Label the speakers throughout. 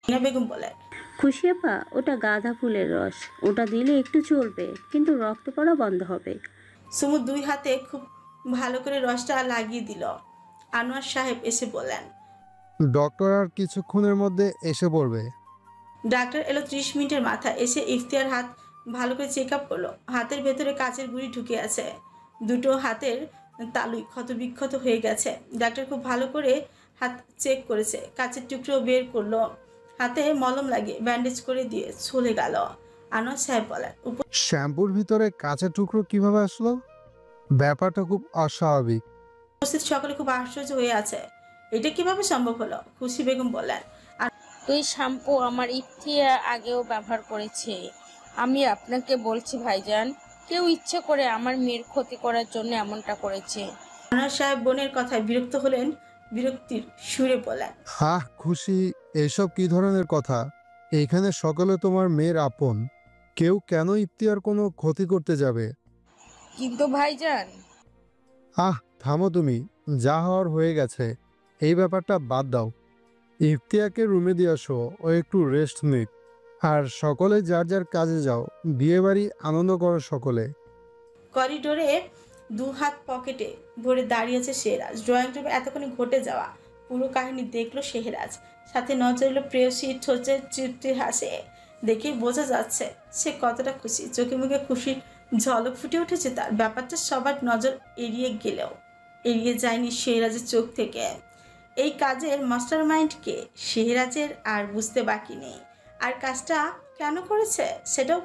Speaker 1: হিনা বেগম বলেন,
Speaker 2: খুশি আপা, ওটা গাঁদা ফুলের রস, ওটা দিলে একটু চলবে, কিন্তু রক্ত পড়া বন্ধ হবে।
Speaker 1: সুমু 2 হাতে খুব ভালো করে রসটা লাগিয়ে দিল। আনোয়ার সাহেব এসে বললেন,
Speaker 3: ডক্টর আর কিছুক্ষণের মধ্যে এসে পড়বে।
Speaker 1: ডাক্তার এলো 30 মিনিটের মাথায়। এসে ইফতিয়ার হাত ভালো করে চেক আপ করলো। হাতের ভেতরে কাচের গুঁড়ি ঢুকে আছে, দুটো হাতের তালুই ক্ষত বিক্ষত হয়ে গেছে। ডাক্তার খুব ভালো করে হাত চেক করেছে, কাচের টুকরো বের করলো, হাতে মলম লাগিয়ে ব্যান্ডেজ করে দিয়ে চলে গেল। আনোয়ার সাহেব বলেন,
Speaker 3: শ্যাম্পুর ভিতরে কাঁচের টুকরো কিভাবে আসলো? ব্যাপারটা খুব অস্বাভাবিক।
Speaker 1: উপস্থিত সকলে খুব আশ্চর্য হয়ে আছে, এটা কিভাবে সম্ভব হলো? খুশি বেগম বললেন,
Speaker 4: এই শ্যাম্পু আমার ইফতিয়া আগেও ব্যবহার করেছে। আমি আপনাকে বলছি ভাইজান, কেউ ইচ্ছে করে আমার মেয়ের ক্ষতি করার জন্য এমনটা করেছে।
Speaker 1: আনোয়ার সাহেব বোনের কথায় বিরক্ত হলেন, বিরক্তির সুরে বলেন,
Speaker 3: হাহ খুশি, এসব কি ধরনের কথা? এইখানে সকলে তোমার মেয়ের আপন, কেউ কেন ইফতিয়ার কোনো ক্ষতি করতে যাবে?
Speaker 4: কিন্তু ভাইজান,
Speaker 3: আহ থামো তুমি, যা হওয়ার হয়ে গেছে, এই ব্যাপারটা বাদ দাও। ইফতিয়াকে রুমে দিয়ে আসো, ও একটু রেস্ট নিক। আর সকলে যার যার কাজে যাও, বিয়েবাড়ি আনন্দ করো সকলে।
Speaker 1: করিডোরে 2 হাত পকেটে ভরে দাঁড়িয়ে আছে শেহরাজ। ড্রয়িং রুমে এতক্ষণে ঘটে যাওয়া পুরো কাহিনী দেখলো শেহরাজ, সাথে নজর এলো প্রেয়সী ঠোঁটে তৃপ্তির হাসে। দেখে বোঝা যাচ্ছে সে কতটা খুশি, চোখে মুখে খুশির ঝলক ফুটে উঠেছে তার। ব্যাপারটা সবার নজর এড়িয়ে গেলেও এড়িয়ে যায়নি শেহরাজের চোখ থেকে। এই কাজের মাস্টার মাইন্ডকে শেহরাজের আর বুঝতে বাকি নেই, আর কাজটা কেন করেছে সেটাও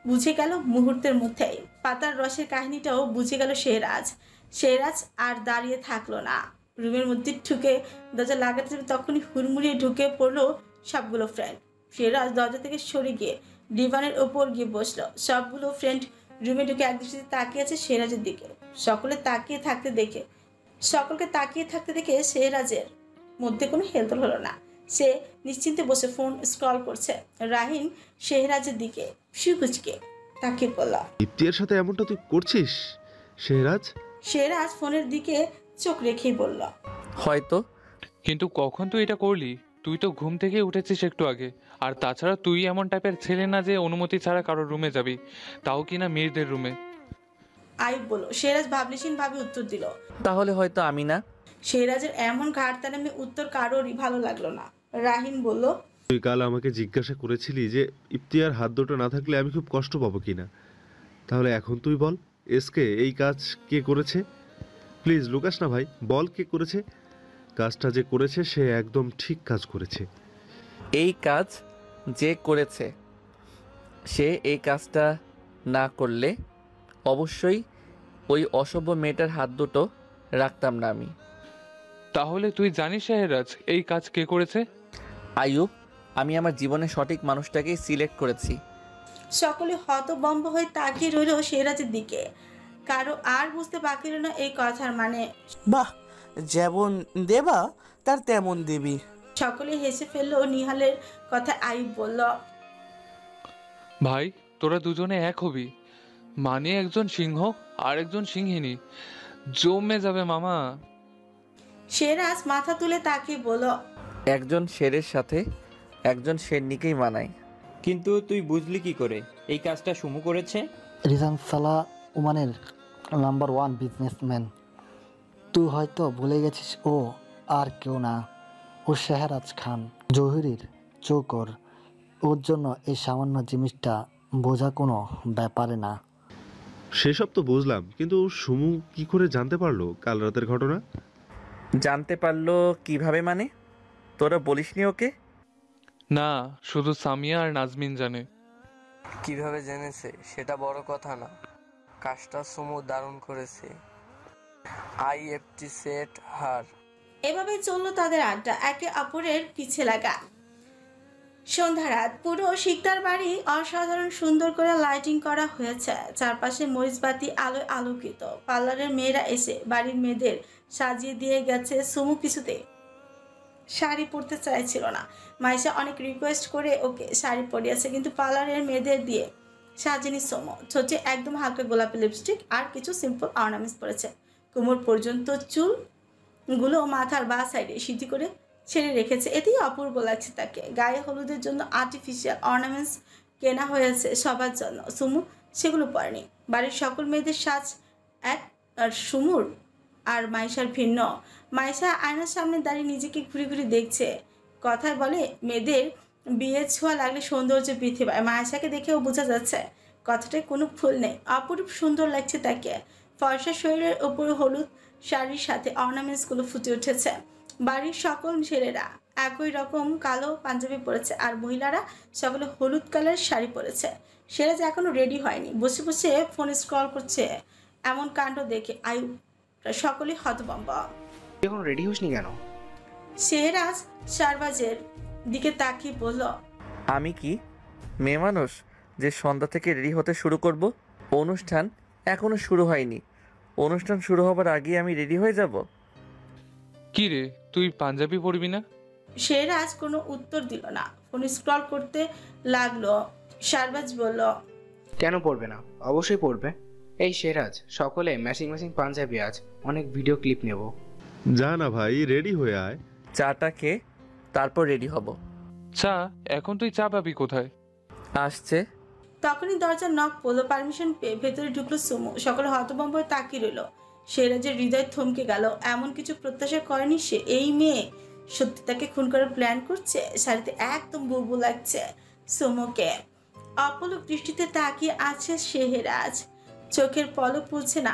Speaker 1: বুঝে গেল মুহূর্তের মধ্যেই। পাতার রসের কাহিনীটাও বুঝে গেল শেহরাজ। শেহরাজ আর দাঁড়িয়ে থাকলো না, রুমের মধ্যে ঢুকে দরজা লাগাতে যাবে তখনই হুড়মুড়িয়ে ঢুকে পড়লো সবগুলো ফ্রেন্ড। শেহরাজ দরজা থেকে সরে গিয়ে ডিভানের ওপর গিয়ে বসলো। সবগুলো ফ্রেন্ড রুমে ঢুকে একদৃষ্টিতে তাকিয়ে আছে শেহরাজের দিকে। সকলকে তাকিয়ে থাকতে দেখে শেহরাজের মধ্যে কোনো হেলদোল হলো না। সে নিশ্চিন্তে বসে ফোন স্ক্রল করছে। রাহিন শেহরাজের দিকে ফিকুচকে তাকিয়ে বলল,
Speaker 5: ইফতিয়ার সাথে এমনটা তুই করছিস শেহরাজ?
Speaker 1: শেহরাজ ফোনের দিকে চোখ রেখেই বলল,
Speaker 6: হয়তো।
Speaker 7: কিন্তু কখন তুই এটা করলি? তুই তো ঘুম থেকে উঠেছিস একটু আগে। আর তাছাড়া তুই এমন টাইপের ছেলে না যে অনুমতি ছাড়া কারোর রুমে যাবি, তাও কিনা মেয়েদের রুমে।
Speaker 1: আইব বলল। শেহরাজ ভাবলেশীন ভাবে উত্তর দিল।
Speaker 6: তাহলে হয়তো আমি না।
Speaker 1: শেহরাজের এমন ঘাড়তারামি উত্তর কারোরই ভালো লাগলো না। রাহিন বলল,
Speaker 5: তুই কাল আমাকে জিজ্ঞাসা করেছিলি যে ইফতিয়ার হাত দুটো না থাকলে আমি খুব কষ্ট পাবো কিনা। তাহলে এখন তুই বল, এসকে এই কাজ কে করেছে? প্লিজ লুকাস না ভাই, বল কে করেছে। কাজটা যে করেছে সে একদম ঠিক কাজ করেছে।
Speaker 6: এই কাজ যে করেছে সে এই কাজটা না করলে অবশ্যই ওই অসভ্য মেয়েটার হাত দুটো রাখতাম না আমি।
Speaker 7: তাহলে তুই জানিস শেহরাজ এই কাজ কে করেছে?
Speaker 6: আইয়ুব, আমি আমার জীবনের সঠিক মানুষটাকেই সিলেক্ট করেছি।
Speaker 1: সকলে হতবম্ব হয়ে তাকিয়ে রইল শেহরাজের দিকে। কারো আর বুঝতে বাকি রইল না এই কথার মানে।
Speaker 8: বাহ, যেমন দেবা তার তেমন দেবী।
Speaker 1: সকলে হেসে ফেললো নিহালের কথা। আইব বলল,
Speaker 7: ভাই তোরা দুজনে এক হবি, মানে একজন সিংহ আর একজন সিংহিনী, জমে যাবে মামা।
Speaker 1: শেহরাজ মাথা তুলে তাকিয়ে বলল,
Speaker 6: একজন শেরের সাথে একজন শেরনিকেই মানায়।
Speaker 9: কিন্তু তুই বুঝলি কি করে এই কাজটা সুমু করেছে?
Speaker 10: রিজান সালা ওমানের নাম্বার 1 বিজনেসম্যান। তুই হয়তো ভুলে গেছিস ও আর কেউ না, ও শেহরাজ খান, জহুরির চৌকর। ওর জন্য এই সামান্য জিনিসটা বোঝা কোনো ব্যাপারে না।
Speaker 5: সেসব তো বুঝলাম, কিন্তু সুমু কি করে জানতে পারলো কাল রাতের ঘটনা?
Speaker 6: জানতে পারলো কিভাবে মানে? তোরা বলিসনি ওকে?
Speaker 7: না, শুধু সামিয়া আর নাজমিন জানে।
Speaker 11: কিভাবে জেনেছে সেটা বড় কথা না, কাজটা সুমু দারুণ করেছে। আই অ্যাপ্রিসিয়েট হার।
Speaker 1: এভাবে চললো তাদের আড্ডা, একে অপরের পিছে লাগা। সন্ধ্যা রাত, পুরো শিকদার বাড়ি অসাধারণ সুন্দর করে লাইটিং করা হয়েছে। চারপাশে মরিচবাতি আলোয় আলোকিত। পার্লারের মেয়েরা এসে বাড়ির মেয়েদের সাজিয়ে দিয়ে গেছে। সুমু কিছুতে শাড়ি পরতে চাইছিল না। মাইশা অনেক রিকোয়েস্ট করে ওকে শাড়ি পরিয়েছে, কিন্তু পার্লারের মেয়েদের দিয়ে সাজেনি সুমু। ঠোঁটে একদম হালকা গোলাপি লিপস্টিক আর কিছু সিম্পল অর্নামেন্টস পরেছে। কোমর পর্যন্ত চুলগুলো মাথার বা সাইডে সিঁথি করে ছেড়ে রেখেছে, এতেই অপূর্ব লাগছে তাকে। গায়ে হলুদের জন্য আর্টিফিশিয়াল অর্নামেন্টস কেনা হয়েছে সবার জন্য, সুমু সেগুলো পরেনি। বাড়ির সকল মেয়েদের সাজ এক, আর সুমুর আর মাইশার ভিন্ন। মাইশা আয়নার সামনে দাঁড়িয়ে নিজেকে ঘুরে ঘুরে দেখছে। কথায় বলে মেয়েদের বিয়ে ছোঁয়া লাগলে সৌন্দর্য বৃদ্ধি পায়। মাইশাকে দেখেও বোঝা যাচ্ছে কথাটায় কোনো ভুল নেই। অপরূপ সুন্দর লাগছে তাকে। ফর্সা শরীরের উপর হলুদ শাড়ির সাথে অর্নামেন্টসগুলো ফুটে উঠেছে। বাড়ির সকল ছেলেরা একই রকম কালো পাঞ্জাবি পরেছে, আর মহিলারা সকলে হলুদ কালার শাড়ি পরেছে। সেরাজ এখনো রেডি হয়নি, বসে বসে ফোনে স্ক্রল করছে। এমন কাণ্ড দেখে আয়ুব সকলে হতভম্ব।
Speaker 12: এখন রেডি হসনি কেন?
Speaker 1: শেহরাজ শারবাজের দিকে তাকিয়ে বলল,
Speaker 6: আমি কি মেয়ে মানুষ যে সন্ধ্যা থেকে রেডি হতে শুরু করব? অনুষ্ঠান এখনো শুরু হয়নি, অনুষ্ঠান শুরু হবার আগে আমি রেডি হয়ে যাব?
Speaker 7: কি রে, তুই পাঞ্জাবি পরবি না?
Speaker 1: শেহরাজ কোনো উত্তর দিল না, ফোন স্ক্রল করতে লাগলো। শারবাজ বলল,
Speaker 12: কেন পড়বে না? অবশ্যই পড়বে। এই শেরাজ, সকলে ম্যাচিং ম্যাচিং পাঞ্জাবি, আজ অনেক ভিডিও ক্লিপ নেব।
Speaker 5: যা না ভাই, রেডি হয়ে আয়।
Speaker 6: চাটা খেয়ে তারপর রেডি হব।
Speaker 7: চা? এখন তুই চা পাবি কোথায়?
Speaker 6: আসছে।
Speaker 1: তখনই দরজা নক পড়লো। পারমিশন পেয়ে ভেতরে ঢুকলো সুমু। সকলে হতভম্ব হয়ে তাকিয়ে রইল। শেহরাজের হৃদয় থমকে গেল। এমন কিছু প্রত্যাশা করেনি সে। এই মেয়ে সত্যি তাকে খুন করার প্ল্যান করছে। শাড়িতে একদম বুবু লাগছে সুমুকে। অপলক দৃষ্টিতে তাকিয়ে আছে শেহরাজ, চোখের পলক পুলছে না।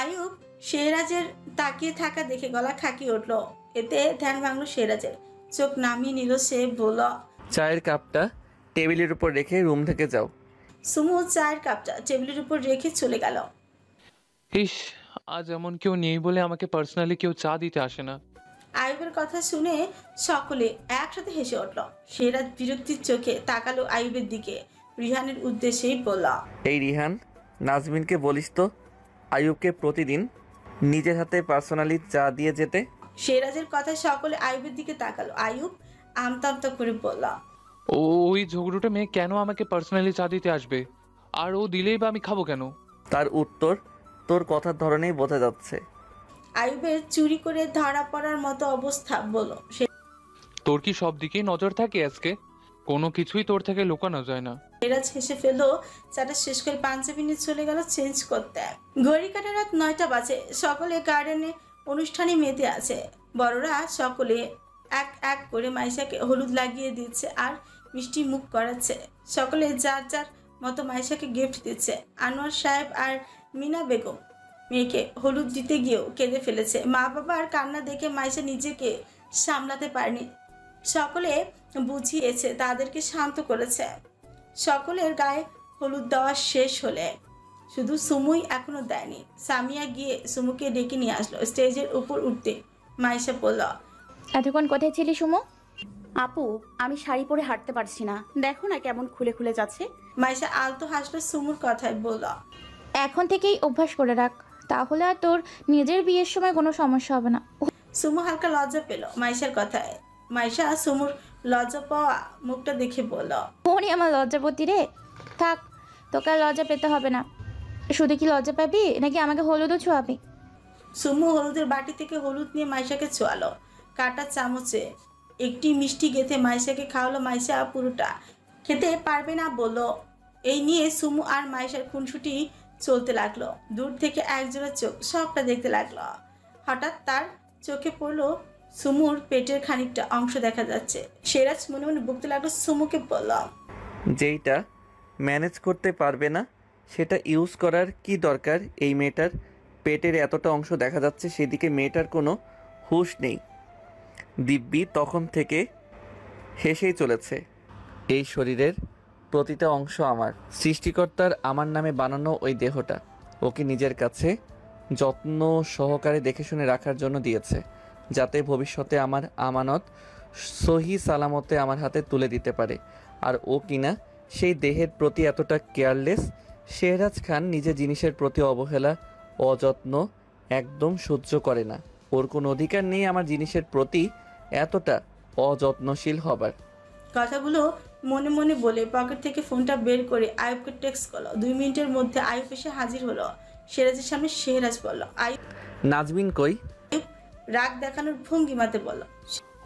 Speaker 1: আয়ুব শেহরাজের তাকিয়ে থাকা দেখে গলা খাকিয়ে উঠলো। এতে ধ্যান ভাঙলো শেহরাজের। চোখ নামিয়ে নিল সে, বলল,
Speaker 6: চায়ের কাপটা টেবিলের উপর রেখে রুম থেকে যাও।
Speaker 1: সুমু চায়ের কাপটা টেবিলের উপর রেখে চলে গেল।
Speaker 7: ইস, আজ এমন কেউ নেই বলে আমাকে পার্সোনালি কেউ চা দিতে আসে না।
Speaker 1: আয়ুবের কথা শুনে সকলে একসাথে হেসে উঠল। শেহরাজ বিরক্তির চোখে তাকালো আয়ুবের দিকে। রিহানের উদ্দেশ্যেই বলল,
Speaker 6: এই রিহান, নাজমিনকে বলিস তো আয়ুবকে প্রতিদিন নিজের হাতে পার্সোনালি চা দিয়ে যেতে।
Speaker 1: শেহরাজের কথায় সকলে আয়ুবের দিকে তাকালো। আয়ুব আমতা আমতা করে বলল,
Speaker 7: ওই ঝগড়ুটে মেয়ে কেন আমাকে পার্সোনালি চা দিতে আসবে? আর ও দিলেই বা আমি খাবো কেন?
Speaker 6: তার উত্তর তোর কথার ধরনেই বোঝা যাচ্ছে।
Speaker 1: আয়ুবের চুরি করে ধরা পড়ার মতো অবস্থা। বলো,
Speaker 7: তোর কি সব দিকেই নজর থাকে আজকে? কোনো কিছুই তোর থেকে লুকানো যায় না।
Speaker 1: শেহরাজ হেসে ফেললো। চাটা শেষ করে পাঞ্জাবি নিয়ে চলে গেল চেঞ্জ করতে। ঘড়ি কাটা রাত 9টা বাজে। সকলে গার্ডেনে অনুষ্ঠানে মেতে আছে। বড়রা সকলে এক এক করে মাইশাকে হলুদ লাগিয়ে দিচ্ছে আর মিষ্টি মুখ করাচ্ছে। সকলে যার যার মতো মাইশাকে গিফট দিচ্ছে। আনোয়ার সাহেব আর মিনা বেগম মেয়েকে হলুদ দিতে গিয়েও কেঁদে ফেলেছে। মা বাবার কান্না দেখে মাইশা নিজেকে সামলাতে পারেনি। সকলে বুঝিয়েছে, তাদেরকে শান্ত করেছে। সকলের গায়ে হলুদ দেওয়া শেষ হলে শুধু সুমুই এখনো দেয়নি। সামিয়া গিয়ে সুমুকে ডেকে নিয়ে আসলো। স্টেজের উপর উঠতে মাইশা বলল,
Speaker 13: এতক্ষণ কোথায় ছিলি সুমু? আপু, আমি শাড়ি পরে হাঁটতে পারছি না, দেখো না কেমন খুলে খুলে যাচ্ছে।
Speaker 1: মাইশা আলতো হাসলো সুমুর কথায়, বলল,
Speaker 13: এখন থেকেই অভ্যাস করে রাখ, তাহলে আর তোর নিজের বিয়ের সময় কোনো সমস্যা হবে না।
Speaker 1: সুমু হালকা লজ্জা পেল মাইশার কথায়। মাইশা সুমুর লজ্জা পাওয়া মুখটা দেখে বলল,
Speaker 13: মনি আমার লজ্জাপতি রে, থাক, তোকে আর লজ্জা পেতে হবে না। শুধু কি লজ্জা পাবি নাকি আমাকে হলুদও ছোঁয়াবি?
Speaker 1: সুমু হলুদের বাটি থেকে হলুদ নিয়ে মাইশাকে ছোঁয়ালো। কাটা চামচে একটি মিষ্টি গেঁথে মাইশাকে খাওয়ালো। মাইশা পুরোটা খেতে পারবে না বলল। এই নিয়ে সুমু আর মাইশার খুনসুটি চলতে লাগলো। দূর থেকে একজোড়া চোখ সবটা দেখতে লাগলো। হঠাৎ তার চোখে পড়লো সুমুর পেটের খানিকটা অংশ দেখা যাচ্ছে। শেহরাজ মনে মনে বকতে লাগলো। সুমুকে বলল,
Speaker 6: যেইটা ম্যানেজ করতে পারবে না সেটা ইউজ করার কি দরকার? এই মেয়েটার পেটের এতটা অংশ দেখা যাচ্ছে, সেদিকে মেয়েটার কোনো হুঁশ নেই। দিব্যি তখন থেকে হেসেই চলেছে। এই শরীরের প্রতিটা অংশ আমার, সৃষ্টিকর্তার আমার নামে বানানো ওই দেহটা ওকে নিজের কাছে যত্ন সহকারে দেখে শুনে রাখার জন্য দিয়েছে, যাতে ভবিষ্যতে আমার আমানত সহি সালামতে আমার হাতে তুলে দিতে পারে। আর ও কিনা সেই দেহের প্রতি এতটা কেয়ারলেস। শেহরাজ খান নিজের জিনিসের প্রতি অবহেলা, অযত্ন একদম সহ্য করে না। ওর কোনো অধিকার নেই আমার জিনিসের প্রতি এতটা অযত্নশীল হবার।
Speaker 1: কথাগুলো মনে মনে বলে পকেট থেকে ফোনটা বের করে আয়ুবকে টেক্সট করলো। 2 মিনিটের মধ্যে আয়ুব এসে হাজির হলো শেহরাজের সামনে। শেহরাজ বলল, আয়ুব।
Speaker 6: নাজমিন কই?
Speaker 1: রাগ দেখানোর ভঙ্গিমাতে বলল,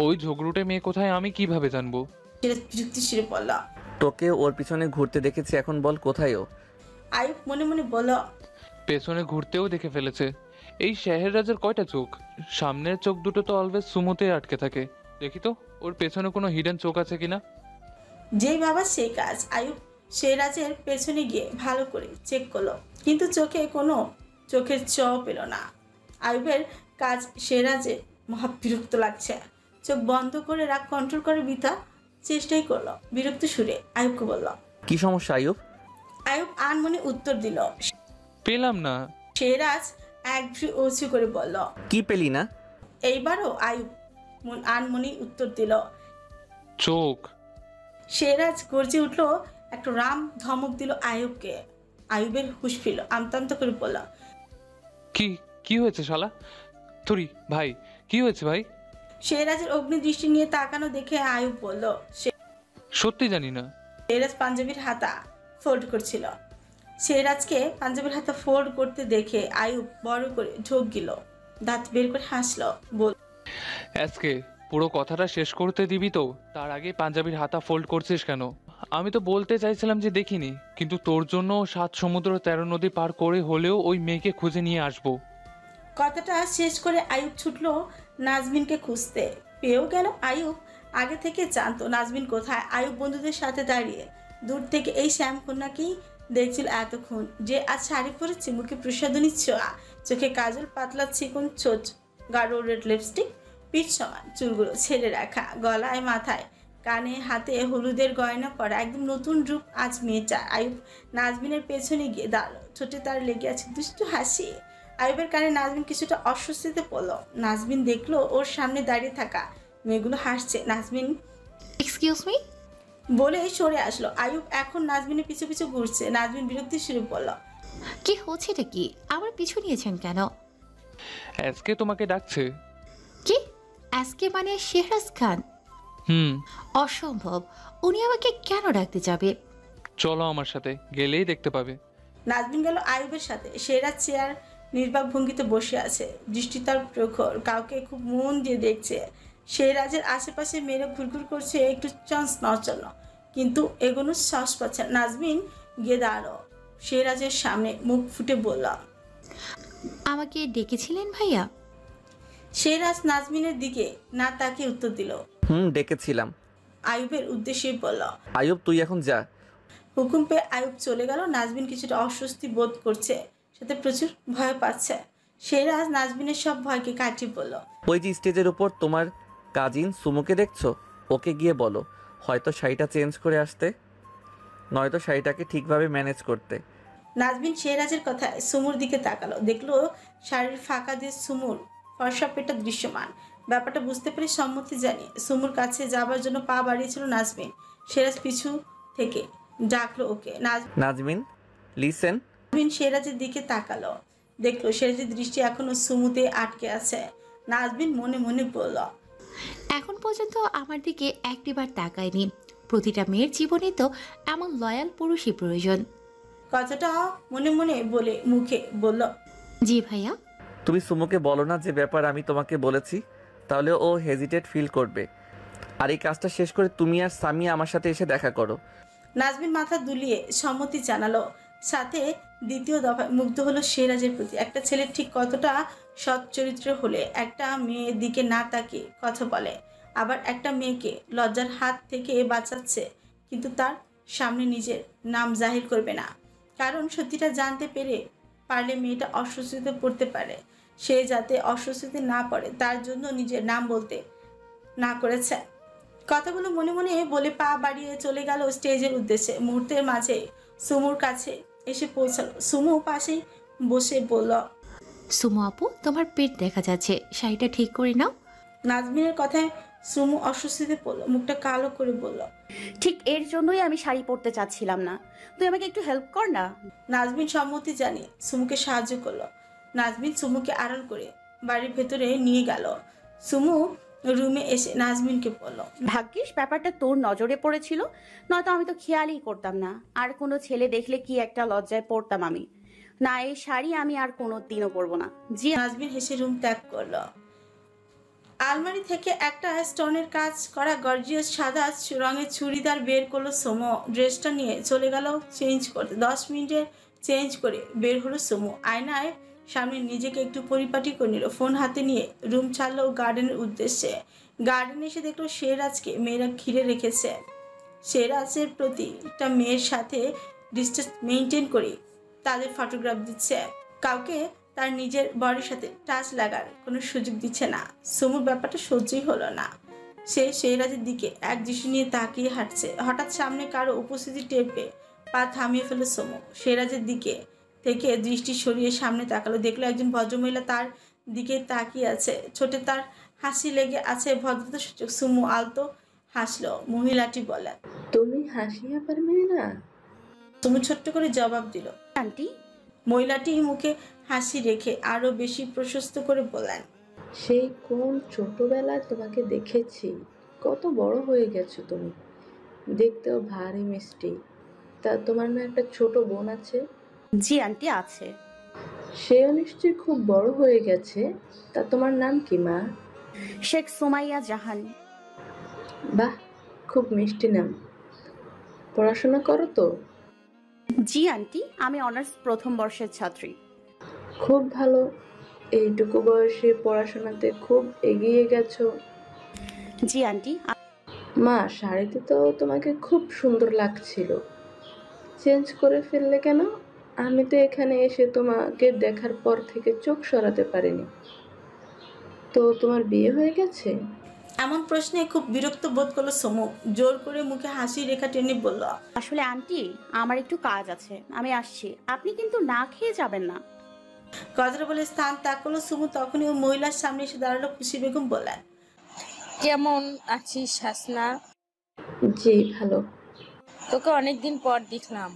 Speaker 7: ওই ঝগড়ুটে মেয়ে কোথায় আমি কিভাবে জানবো?
Speaker 1: সিরাজ বিরক্তি সুরে বলল।
Speaker 6: তোকে ওর পিছনে ঘুরতে দেখেছি, এখন বল কোথায় ও?
Speaker 1: আয়ুব মনে মনে বলল,
Speaker 7: পেছনে ঘুরতেও দেখে ফেলেছে। এই শেহরাজের কয়টা চোখ? সামনের চোখ দুটো তো অলওয়েজ সুমোতে আটকে থাকে। দেখি তো ওর পেছনে কোনো হিডেন চোখ আছে কিনা।
Speaker 1: যেই বাবা সেই কাজ। আয়ুব শেহরাজের পেছনে গিয়ে ভালো করে চেক করলো, কিন্তু চোখে কোনো চোখের চ পেল না। আয়ুবের কাজ শেহরাজের মহা বিরক্ত লাগছে। চোখ বন্ধ করে রাগ কন্ট্রোল করে বিতা চেষ্টাই করলো। বিরক্ত সুরে আয়ুবকে বলল।
Speaker 6: কি সমস্যা আয়ুব?
Speaker 1: আয়ুব আনমনে উত্তর দিল।
Speaker 7: পেলাম না।
Speaker 1: শেহরাজ এক ভ্রু উঁচু করে বলল,
Speaker 6: কি পেলি না?
Speaker 1: এইবারও আয়ুব আনমনি উত্তর দিল,
Speaker 7: চোখ।
Speaker 1: শেহরাজ গর্জে উঠলো, একটা রাম ধমক দিল আয়ুবকে। আয়ুবের হুঁশ ফিরল, আমতামতা করে বলল,
Speaker 7: কি কি হয়েছে শালা? থরি ভাই, কি হয়েছে ভাই?
Speaker 1: শেহরাজের অগ্নি দৃষ্টি নিয়ে তাকানো দেখে আয়ুব বলল,
Speaker 7: সত্যি জানি না।
Speaker 1: শেহরাজ পাঞ্জাবির হাতা ফোল্ড করছিল। শেহরাজকে পাঞ্জাবির হাতা ফোল্ড করতে দেখে আয়ুব বড় করে ঢোক গিল, দাঁত বের করে হাসলো, বল,
Speaker 7: আজকে পুরো কথাটা শেষ করতে দিবি তো? তার আগে পাঞ্জাবির হাতা ফোল্ড করছিস কেন? আমি তো বলতে চাইছিলাম যে দেখিনি, কিন্তু তোর জন্য 7 সমুদ্র 13 নদী পার করে হলেও ওই মেয়েকে খুঁজে নিয়ে আসবো।
Speaker 1: কথাটা শেষ করে আয়ুব ছুটলো নাজমিনকে খুঁজতে। পেয়েও গেল। আয়ুব আগে থেকে জানতো নাজমিন কোথায়। আয়ুব বন্ধুদের সাথে দাঁড়িয়ে দূর থেকে এই শ্যামকন্যাকেই দেখছিল এতক্ষণ, যে আজ শাড়ি পরেছে, মুখে প্রসাদনী ছোঁয়া, চোখে কাজল, পাতলা চিকন ছোট, গাঢ় রেড লিপস্টিক, পিঠ সমান চুলগুলো ছেড়ে রাখা, গলায় মাথায় কানে হাতে হলুদের গয়না পরা, একদম নতুন রূপ আজ মেয়েটা। আয়ুব নাজমিনের পেছনে গিয়ে দাঁড়ালো, ঠোঁটে তার লেগে আছে দুষ্টু হাসি। আয়ুবের কানে নাজমিন কিছুটা অস্বস্তিতে পড়ল। নাজমিন দেখলো ওর সামনে দাঁড়িয়ে থাকা মেয়েগুলো হাসছে। নাজমিন
Speaker 14: এক্সকিউজ মি
Speaker 1: বলে সরে আসলো। আয়ুব এখন নাজমিনের পিছু পিছু ঘুরছে। নাজমিন বিরক্তি শুরু করলো,
Speaker 14: কি হচ্ছে এটা? কি আমার পিছু নিয়েছেন কেন?
Speaker 7: আজকে তোমাকে ডাকছে।
Speaker 14: কি আজকে মানে শেহরাজ খান? অসম্ভব, উনি আমাকে কেন ডাকতে যাবে?
Speaker 7: চলো আমার সাথে, গেলেই দেখতে পাবে।
Speaker 1: নাজমিন গেল আয়ুবের সাথে। শেহরাজ চেয়ার নির্বাক ভঙ্গিতে বসে আছে, দৃষ্টি তার প্রখর, কাউকে খুব মন দিয়ে দেখছে। শেহরাজের আশেপাশে মেয়েরা ঘুরঘুর করছে, একটু চান্স নচল, কিন্তু এগোনো সাহস পাচ্ছে না। নাজমিন গিয়ে দাঁড়ালো শেহরাজের সামনে, মুখ ফুটে বলল,
Speaker 14: আমাকে ডেকেছিলেন ভাইয়া?
Speaker 1: শেহরাজ নাজমিনের দিকে না তাকিয়ে উত্তর দিল,
Speaker 6: ডেকেছিলাম।
Speaker 1: আয়ুবের উদ্দেশ্যে বলল,
Speaker 6: আয়ুব তুই এখন যা।
Speaker 1: হুকুম পেয়ে আয়ুব চলে গেল। নাজমিন কিছুটা অস্বস্তি বোধ করছে, সাথে প্রচুর ভয় পাচ্ছে। শেহরাজ নাজমিনের সব ভয়কে কাটিয়ে বলল,
Speaker 6: ওই যে স্টেজের উপর তোমার কাজিন সুমুকে দেখছো, ওকে গিয়ে বলো হয়তো শাড়িটা চেঞ্জ করে আসতে, নয়তো শাড়িটাকে ঠিকভাবে ম্যানেজ করতে।
Speaker 1: নাজমিন শেহরাজের কথায় সুমুর দিকে তাকালো, দেখলো শাড়ির ফাঁকা দিয়ে সুমুর ফর্সা পেটটা দৃশ্যমান। ব্যাপারটা বুঝতে পেরে সম্মতি জানিয়ে সুমুর কাছে যাবার জন্য পা বাড়িয়েছিল নাজমিন। শেহরাজ পিছু থেকে ডাকলো ওকে,
Speaker 6: নাজমিন লিসেন।
Speaker 1: নাজমিন শেহরাজের দিকে তাকালো, দেখলো শেহরাজের দৃষ্টি এখনো সুমুতে আটকে আছে। নাজমিন মনে মনে বলল,
Speaker 14: এখন পর্যন্ত আমার দিকে একটিবার তাকায়নি। প্রতিটা মেয়ের জীবনে তো এমন লয়াল পুরুষই প্রয়োজন।
Speaker 1: কথাটা মনে মনে বলে মুখে বলল,
Speaker 14: জি ভাইয়া।
Speaker 6: তুমি সুমুকে বলো না যে ব্যাপার আমি তোমাকে বলেছি, তাহলে ও হেজিটেট ফিল করবে। আর এই কাজটা শেষ করে তুমি আর সামিয়া আমার সাথে এসে দেখা করো।
Speaker 1: নাজমিন মাথা দুলিয়ে সম্মতি জানালো, সাথে দ্বিতীয় দফায় মুগ্ধ হলো শেহরাজের প্রতি। একটা ছেলে ঠিক কতটা সৎ চরিত্র হলে একটা মেয়ের দিকে না তাকিয়ে কথা বলে, আবার একটা মেয়েকে লজ্জার হাত থেকে বাঁচাচ্ছে, কিন্তু তার সামনে নিজের নাম জাহির করবে না, কারণ সত্যিটা জানতে পারলে মেয়েটা অস্বস্তিতে পড়তে পারে। সে যাতে অস্বস্তিতে না পড়ে তার জন্য নিজের নাম বলতে না করেছে। কথাগুলো মনে মনে বলে পা বাড়িয়ে চলে গেল স্টেজের উদ্দেশ্যে। মুহূর্তের মাঝে সুমুর কাছে এসে পৌঁছালো। সুমু পাশেই বসে বলল,
Speaker 14: সুমু আপু, তোমার পেট দেখা যাচ্ছে, শাড়িটা ঠিক করে নাও।
Speaker 1: নাজমিনের কথায় সুমু অস্বস্তিতে পড়লো, মুখটা কালো করে বলল,
Speaker 15: ঠিক এর জন্যই আমি শাড়ি পরতে চাচ্ছিলাম না, তুই আমাকে একটু হেল্প কর না।
Speaker 1: নাজমিন সম্মতি জানিয়ে সুমুকে সাহায্য করলো। নাজমিন সুমুকে আড়াল করে বাড়ির ভেতরে নিয়ে গেল। সুমু রুমে এসে নাজমিনকে বলল,
Speaker 15: ভাগ্যিস ব্যাপারটা তোর নজরে পড়েছিল, নয়তো আমি তো খেয়ালই করতাম না। আর কোনো ছেলে দেখলে কি একটা লজ্জায় পড়তাম আমি। না, এই শাড়ি আমি আর কোনো দিনও পরবো না। জি।
Speaker 1: নাজমিন হেসে রুম ত্যাগ করলো। আলমারি থেকে একটা স্টোনের কাজ করা গর্জিয়াস সাদা রঙের চুড়িদার বের করলো সোমো। ড্রেসটা নিয়ে চলে গেল চেঞ্জ করতে। 10 মিনিটে চেঞ্জ করে বের হলো সোমো। আয়নায় সামনে নিজেকে একটু পরিপাটি করে নিল। ফোন হাতে নিয়ে রুম ছাড়লো গার্ডেনের উদ্দেশ্যে। গার্ডেনে এসে দেখলো শেরাজকে মেয়েরা ঘিরে রেখেছে। শেরাজের প্রতি একটা মেয়ের সাথে ডিস্টেন্স মেনটেন করে তাদের ফটোগ্রাফ দিচ্ছে। কাউকে তার নিজের বডির সাথে টাচ লাগার কোনো সুযোগ দিচ্ছে না। সমুর ব্যাপারটা সহ্যই হলো না। সে শেরাজের দিকে এক দৃষ্টি নিয়ে তাকিয়ে হাঁটছে। হঠাৎ সামনে কারো উপস্থিতি টের পেয়ে পা থামিয়ে ফেলো সমু। শেরাজের দিকে থেকে দৃষ্টি সরিয়ে সামনে তাকালো। দেখলো একজন ভদ্রমহিলা তার দিকে তাকিয়ে আছে। ছোটে তার হাসি লেগে আছে ভদ্রতার সূচক। সুমু আলতো হাসলো। মহিলাটি বলেন,
Speaker 16: তুমি হাসিয়া পারবে না?
Speaker 1: সুমু ছোট্ট করে জবাব দিল,
Speaker 15: আন্টি।
Speaker 1: মহিলাটি মুখে হাসি রেখে আরো বেশি প্রশস্ত করে বললেন,
Speaker 16: সেই কোন ছোটবেলায় তোমাকে দেখেছি, কত বড় হয়ে গেছো তুমি, দেখতেও ভারী মিষ্টি। তা তোমার না একটা ছোট বোন আছে?
Speaker 15: জি আন্টি, আছে।
Speaker 16: সেও নিশ্চয়ই খুব বড় হয়ে গেছে। তা তোমার নাম কি মা?
Speaker 15: শেখ সুমাইয়া জাহান।
Speaker 16: বাহ, খুব মিষ্টি নাম। পড়াশোনা করো তো?
Speaker 15: জি আন্টি, আমি অনার্স প্রথম বর্ষের ছাত্রী।
Speaker 16: খুব ভালো, এইটুকু বয়সে পড়াশোনাতে খুব এগিয়ে গেছো।
Speaker 15: জি আন্টি।
Speaker 16: মা, শাড়িতে তো তোমাকে খুব সুন্দর লাগছিল, চেঞ্জ করে ফেললে কেন? আমি তো এখানে এসে তোমাকে দেখার পর থেকে চোখ সরাতে পারিনি। তো তোমার বিয়ে হয়ে গেছে?
Speaker 1: এমন প্রশ্নে খুব বিরক্ত বোধ করলো সমু। জোর করে মুখে হাসি রেখা টেনে বলল,
Speaker 15: আসলে আন্টি আমার একটু কাজ আছে, আমি আসছি। আপনি কিন্তু না খেয়ে যাবেন না।
Speaker 1: কথাটা বলে স্থান ত্যাগ করলো সুমু। তখনই ও মহিলার সামনে এসে দাঁড়ালো। খুশি বেগম বললেন,
Speaker 4: কেমন আছিস হাসনা?
Speaker 16: জি ভালো।
Speaker 4: তোকে অনেকদিন পর দেখলাম।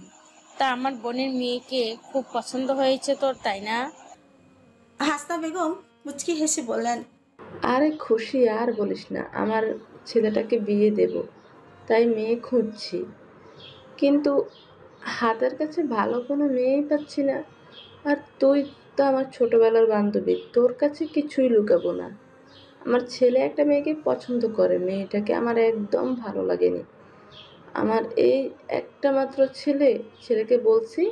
Speaker 4: তা আমার বোনের মেয়েকে খুব পছন্দ হয়েছে তোর, তাই না?
Speaker 1: হাসনা বেগম মুচকি হেসে বললেন,
Speaker 16: আরে খুশি, আর বলিস না, আমার ছেলেটাকে বিয়ে দেব, তাই মেয়ে খুঁজছি, কিন্তু হাতের কাছে ভালো কোনো মেয়েই পাচ্ছি না। আর তুই তো আমার ছোটবেলার বান্ধবী, তোর কাছে কিছুই লুকাবো না। আমার ছেলে একটা মেয়েকে পছন্দ করে, মেয়েটাকে আমার একদম ভালো লাগেনি। আমার এই একটা মাত্র ছেলেকে বলছি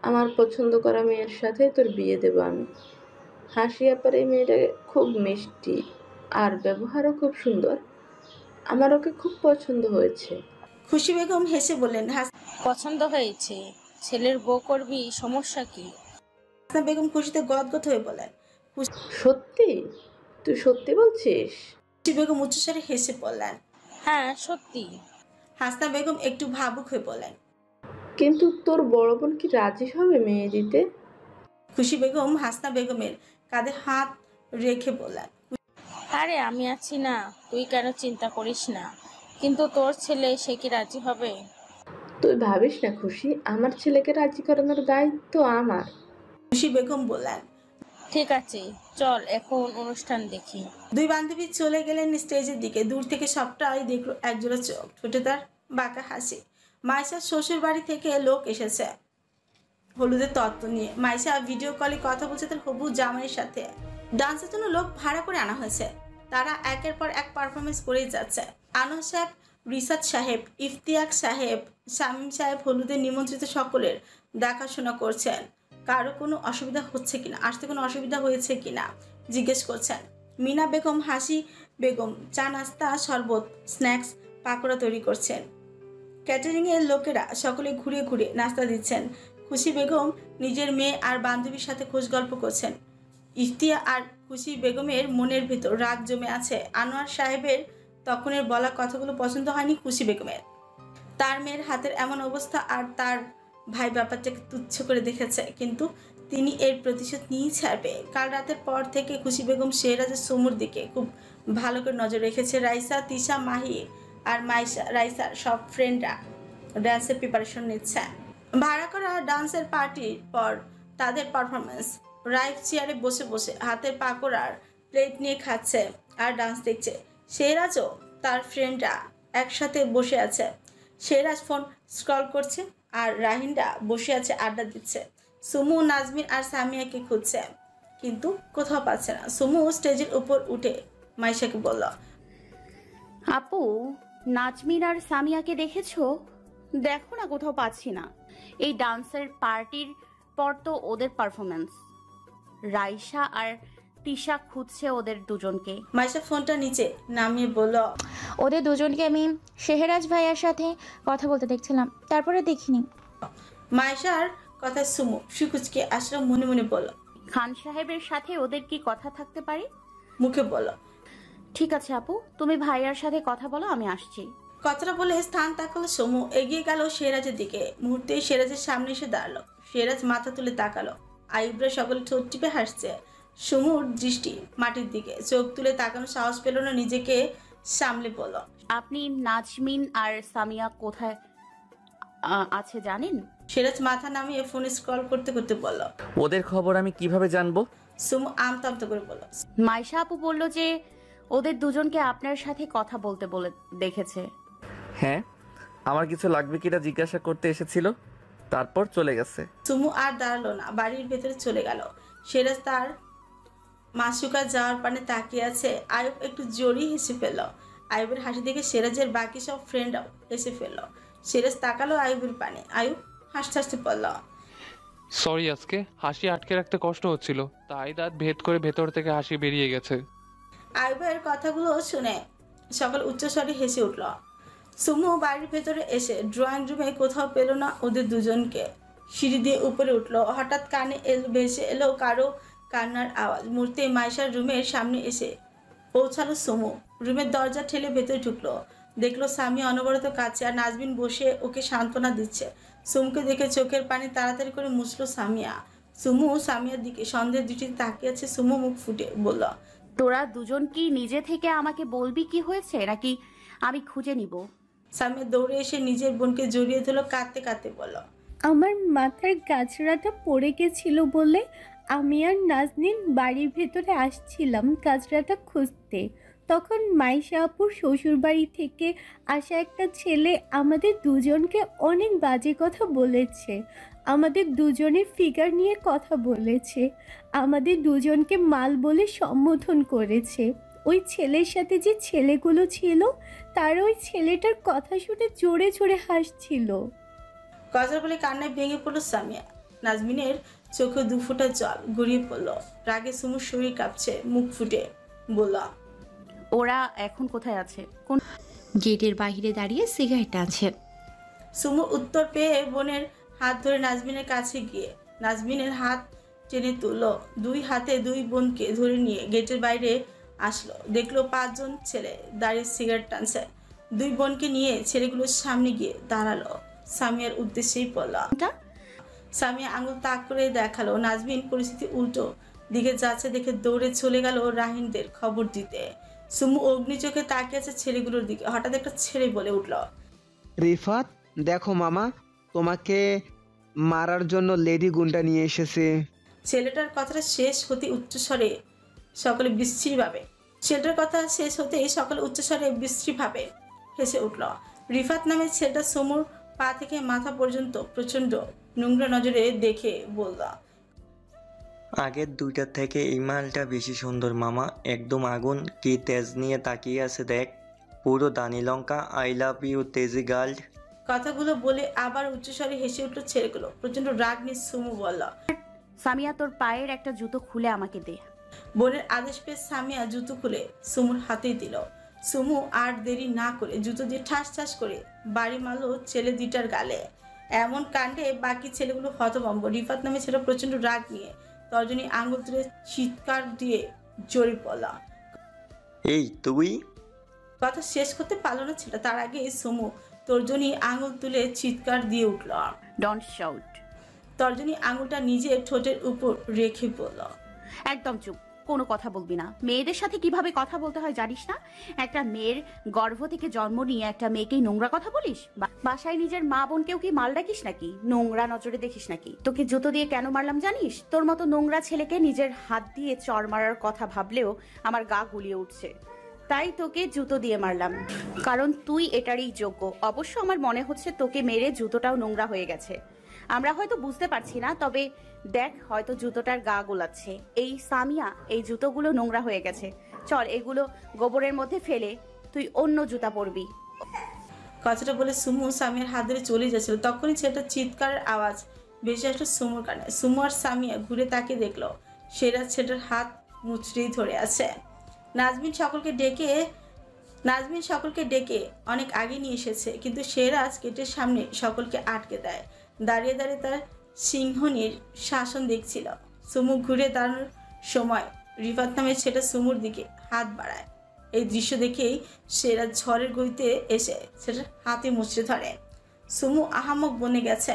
Speaker 16: আমার পছন্দ করা মেয়ের সাথে তোর বিয়ে দেব আমি। হাসিয়া পারে এই মেয়েটা খুব মিষ্টি আর ব্যবহারও খুব সুন্দর, আমার ওকে খুব পছন্দ হয়েছে।
Speaker 1: খুশি বেগম হেসে বললেন,
Speaker 4: পছন্দ হয়েছে, ছেলের বউ করবি, সমস্যা কি?
Speaker 1: হাসনা বেগম খুশিতে গদগদ হয়ে বলেন,
Speaker 16: সত্যি? তুই সত্যি বলছিস?
Speaker 1: খুশি বেগম উচ্চস্বরে হেসে বললেন,
Speaker 4: হ্যাঁ সত্যি।
Speaker 1: হাসনা বেগম একটু ভাবুক হয়ে বলেন,
Speaker 16: কিন্তু তোর বড় বোন কি রাজি হবে মেয়ে দিতে?
Speaker 1: খুশি বেগম হাসনা বেগমের কাঁধে হাত রেখে বললেন,
Speaker 4: আরে আমি আছি না, তুই কেন চিন্তা করিস না। কিন্তু তোর ছেলে, সে কি রাজি হবে?
Speaker 16: তুই ভাবিস না খুশি, আমার ছেলেকে রাজি করানোর দায়িত্ব আমার।
Speaker 1: খুশি বেগম বললেন,
Speaker 4: ঠিক আছে, চল এখন অনুষ্ঠান দেখি।
Speaker 1: দুই বান্ধবী চলে গেলেন স্টেজের দিকে। দূর থেকে সবটাই দেখলো একজোড়া চোখ, ঠোঁটে তার বাঁকা হাসি। মাইশার শ্বশুর বাড়ি থেকে লোক এসেছে হলুদের তত্ত্ব নিয়ে। মাইশা ভিডিও কলে কথা বলছে তার হবু জামাইয়ের সাথে। ডান্সের জন্য লোক ভাড়া করে আনা হয়েছে। তারা একের পর এক পারফরমেন্স করেই যাচ্ছে। আনোয়ার সাহেব, রিসাত সাহেব, ইফতিয়াক সাহেব, শামীম সাহেব হলুদের নিমন্ত্রিত সকলের দেখাশোনা করছেন। কারো কোনো অসুবিধা হচ্ছে কিনা, আসতে কোনো অসুবিধা হয়েছে কিনা জিজ্ঞেস করছেন। মিনা বেগম, হাসি বেগম চা, নাস্তা, শরবত, স্ন্যাক্স, পাকোড়া তৈরি করছেন। ক্যাটারিংয়ের লোকেরা সকলে ঘুরে ঘুরে নাস্তা দিচ্ছেন। খুশি বেগম নিজের মেয়ে আর বান্ধবীর সাথে খোঁজ গল্প করছেন। ইফতিয়া আর খুশি বেগমের মনের ভেতর রাগ জমে আছে। আনোয়ার সাহেবের তখনের বলা কথাগুলো পছন্দ হয়নি খুশি বেগমের। তার মেয়ের হাতের এমন অবস্থা আর তার ভাই ব্যাপারটাকে তুচ্ছ করে দেখেছে, কিন্তু তিনি এর প্রতিশোধ নিয়েই ছাড়বে। কাল রাতের পর থেকে খুশি বেগম শেহরাজের সমুর দিকে খুব ভালো করে নজর রেখেছে। রাইসা, তিশা, মাহি আর মাইশা, রাইসার সব ফ্রেন্ডরা ডান্সের প্রিপারেশন নিচ্ছে। ভাড়া করা ডান্সের পার্টির পর তাদের পারফরমেন্স। রাইফ চেয়ারে বসে বসে হাতের পাকোড়ার প্লেট নিয়ে খাচ্ছে আর ডান্স দেখছে। শেহরাজও তার ফ্রেন্ডরা একসাথে বসে আছে। শেহরাজ ফোন স্ক্রল করছে আর রাহিনরা বসে আছে আড্ডা দিচ্ছে। সুমু, নাজমিন আর সামিয়াকে খুঁজছে, কিন্তু কোথাও পাচ্ছে না। সুমু স্টেজের উপর উঠে মাইশাকে বলল,
Speaker 15: আপু, নাজমিন আর সামিয়াকে দেখেছো? দেখো না, কোথাও পাচ্ছি না। এই ডান্সের পার্টির পর তো ওদের পারফরমেন্স। রাইসা আর তিশা খুঁজছে ওদের দুজনকে।
Speaker 1: মাইশা ফোনটা নিচে নামিয়ে বলল,
Speaker 13: ওদের দুজনকে আমি শেহরাজ ভাইয়ার সাথে কথা বলতে দেখছিলাম, তারপরে দেখিনি।
Speaker 1: মাইশার কথা সুমু সুকুচকে আসলে মনে মনে বলল,
Speaker 15: খান সাহেবের সাথে ওদের কি কথা থাকতে পারে?
Speaker 1: মুখে বলল,
Speaker 15: ঠিক আছে আপু, তুমি ভাইয়ার সাথে কথা বলো, আমি আসছি।
Speaker 1: কথাটা বলে স্থান তাকালো সমু। এগিয়ে গেল সিরাজের দিকে। মুহূর্তেই সিরাজের সামনে এসে দাঁড়ালো। সিরাজ মাথা তুলে তাকালো। আইব্রো সকলে ঠোঁট টিপে হাসছে। সমুর দৃষ্টি মাটির দিকে, চোখ তুলে তাকানো সাহস পেল না, নিজেকে সামলে বলল,
Speaker 15: আপনি নাজমিন আর সামিয়া কোথায় আছে জানেন?
Speaker 1: সিরাজ মাথা নামিয়ে ফোনে স্ক্রল করতে করতে বলল,
Speaker 6: ওদের খবর আমি কিভাবে জানবো?
Speaker 1: সমু আমতা আমতা করে বলল,
Speaker 15: মাইশা আপু বলল যে ওদের দুজনকে আপনার সাথে কথা বলতে বলে দেখেছে।
Speaker 6: হ্যাঁ, আমার কিছু লাগবে কিনা জিজ্ঞাসা করতে এসেছিল, তারপর চলে গেছে।
Speaker 1: সুমু আর দাঁড়ালো না, বাড়ির ভেতরে চলে গেল। সিরাজ তার মাসুকা যাওয়ার পানে তাকিয়ে আছে। আয়ুব একটু জড়িয়ে হেসে ফেলল। আয়ুবের হাসি দেখে সিরাজের বাকি সব ফ্রেন্ডরাও হেসে ফেলল। সিরাজ তাকালো আয়ুবের পানে। আয়ুব হাসতে হাসতে বলল,
Speaker 7: সরি, আজকে হাসি আটকে রাখতে কষ্ট হচ্ছিল, তাই দাঁত ভেদ করে ভেতর থেকে হাসি বেরিয়ে গেছে।
Speaker 1: আয়ুবের কথাগুলো শুনে সকল উচ্চস্বরে হেসে উঠল। সুমু বাড়ির ভেতরে এসে ড্রয়িং রুমে কোথাও পেল না ওদের দুজনকে। সিঁড়ি দিয়ে উপরে উঠলো। হঠাৎ কানে ভেসে এলো কারো কান্নার আওয়াজ। মুহূর্তে মাইশার রুমের সামনে এসে পৌঁছালো সুমু। রুমের দরজা ঠেলে ভেতরে ঢুকলো। দেখলো সামিয়া অনবরত কাছে আর নাজমিন বসে ওকে সান্ত্বনা দিচ্ছে। সুমুকে দেখে চোখের পানি তাড়াতাড়ি করে মুছলো সামিয়া। সুমু সামিয়ার দিকে সন্দেহের দৃষ্টিতে তাকিয়ে আছে। সুমু মুখ ফুটে বলল,
Speaker 15: তোরা দুজন কি নিজে থেকে আমাকে বলবি কি হয়েছে, নাকি আমি খুঁজে নিব?
Speaker 1: সামিয়া দৌড়ে এসে নিজের বোনকে জড়িয়ে ধরলো, কাঁদতে কাঁদতে বলল,
Speaker 17: আমার মাথার গাছড়াটা পড়ে গেছিল বলে আমি আর নাজনীন বাড়ির ভেতরে আসছিলাম গাছড়াটা খুঁজতে। তখন মাইশা আপুর শ্বশুরবাড়ি থেকে আসা একটা ছেলে আমাদের দুজনকে অনেক বাজে কথা বলেছে। আমাদের দুজনের ফিগার নিয়ে কথা বলেছে, আমাদের দুজনকে মাল বলে সম্বোধন করেছে। ওই ছেলের সাথে যে ছেলেগুলো ছিল তারা ওই ছেলেটার কথা শুনে জোরে জোরে হাসছিল।
Speaker 1: গজর বলে কান্নায় ভেঙে পড়লো সামিয়া। নাজমিনের চোখে দুফোঁটা জল গড়িয়ে পড়লো। রাগে সুমুর শরীর কাঁপছে, মুখ ফুটে বলল,
Speaker 15: ওরা এখন কোথায় আছে? কোন
Speaker 14: গেটের বাইরে দাঁড়িয়ে সিগারেট টানছে।
Speaker 1: সুমু উত্তর পেয়ে বোনের হাত ধরে নাজমিনের কাছে গিয়ে নাজমিনের হাত টেনে তুললো। দুই হাতে দুই বোনকে ধরে নিয়ে গেটের বাইরে আসলো। দেখলো 5 জন ছেলে দাঁড়িয়ে সিগারেট টানছে। দুই বোনকে নিয়ে ছেলেগুলোর সামনে গিয়ে দাঁড়ালো। সামিয়ার উদ্দেশ্যেই বলল। সামিয়া আঙুল তাক করে দেখালো। নাজমিন পরিস্থিতি উল্টো দিকে যাচ্ছে দেখে দৌড়ে চলে গেল রাহিনদের খবর দিতে। সুমু অগ্নি চোখে তাকিয়ে আছে ছেলেগুলোর দিকে। হঠাৎ একটা ছেলে বলে উঠল,
Speaker 18: রিফাত, দেখো মামা তোমাকে মারার জন্য লেডি গুন্ডা নিয়ে এসেছে।
Speaker 1: ছেলেটার কথাটা শেষ হতে উচ্চস্বরে সকলে বিশ্রীভাবে হেসে উঠল। রিফাত নামে ছেলেটা সুমুর পা থেকে মাথা পর্যন্ত প্রচন্ড নোংরা নজরে দেখে বলল,
Speaker 19: আগের দুইটার থেকে এই মালটা বেশি সুন্দর মামা, একদম আগুন। কি তেজ নিয়ে তাকিয়ে আছে দেখ, পুরো দানি লঙ্কা। আই লাভ ইউ তেজি গার্ল।
Speaker 1: কথাগুলো বলে আবার উচ্চস্বরে হেসে উঠল ছেলেগুলো। প্রচন্ড রাগ নিয়ে সুমু বলল,
Speaker 15: সামিয়া, তোর পায়ের একটা জুতো খুলে আমাকে দে।
Speaker 1: বোনের আদেশ পেয়ে সামিয়া জুতো খুলে সুমুর হাতেই দিল। সুমু আর দেরি না করে জুতো দিয়ে ঠাস ঠাস করে বাড়ি মারলো ছেলে দুইটার গালে। এমন কাণ্ডে বাকি ছেলেগুলো হতভম্ব। রিফাত নামে ছেলে প্রচন্ড রাগ নিয়ে তর্জনী আঙুল তুলে চিৎকার দিয়ে জোরে বলা,
Speaker 19: এই তুই!
Speaker 1: কথা শেষ করতে পারলো না ছেলে, তার আগে সুমু তর্জনী আঙুল তুলে চিৎকার দিয়ে উঠল,
Speaker 15: ডোন্ট শাউট।
Speaker 1: তর্জনী আঙুলটা নিজের ঠোঁটের উপর রেখে বলল,
Speaker 15: একদম চুপ, কোনো কথা বলবি না। মেয়েদের সাথে কিভাবে কথা বলতে হয় জানিস না? একটা মেয়ের গর্ভ থেকে জন্ম নিয়ে একটা মেয়েকেই নোংরা কথা বলিস? বাসায় নিজের মা বোনকেও কি মাল ডাকিস নাকি? নোংরা নজরে দেখিস নাকি? তোকে জুতো দিয়ে কেন মারলাম জানিস? তোর মতো নোংরা ছেলেকে নিজের হাত দিয়ে চড় মারার কথা ভাবলেও আমার গা গুলিয়ে উঠছে। তাই তোকে জুতো দিয়ে মারলাম, কারণ তুই এটারই যোগ্য। অবশ্য আমার মনে হচ্ছে তোকে মেরে জুতোটাও নোংরা হয়ে গেছে। আমরা হয়তো বুঝতে পারছি না, তবে দেখ, হয়তো জুতোটার গা গোলাচ্ছে। এই সামিয়া, এই জুতোগুলো নোংরা হয়ে গেছে, চল এগুলো গোবরের মধ্যে ফেলে তুই অন্য জুতা পরবি।
Speaker 1: কথাটা বলে সুমু সামিয়ার হাত ধরে চলে যাচ্ছিল, তখনই ছেলেটা চিৎকারের আওয়াজ ভেসে আসলো সুমুর কানে। সুমু আর সামিয়া ঘুরে তাকিয়ে দেখলো সেরাজ ছেলেটার হাত মুচড়েই ধরে আছে। নাজমিন সকলকে ডেকে অনেক আগে নিয়ে এসেছে, কিন্তু সেরাজ গেটের সামনে সকলকে আটকে দেয়। দাঁড়িয়ে দাঁড়িয়ে তার সিংহনীর শাসন দেখছিল। সুমু ঘুরে দাঁড়ানোর সময় রিফাত নামের ছেলেটা সুমুর দিকে হাত বাড়ায়। এই দৃশ্য দেখেই সেরাজ ঝড়ের গতিতে এসে সেটার হাতে মুচড়ে ধরে। সুমু আহামক বনে গেছে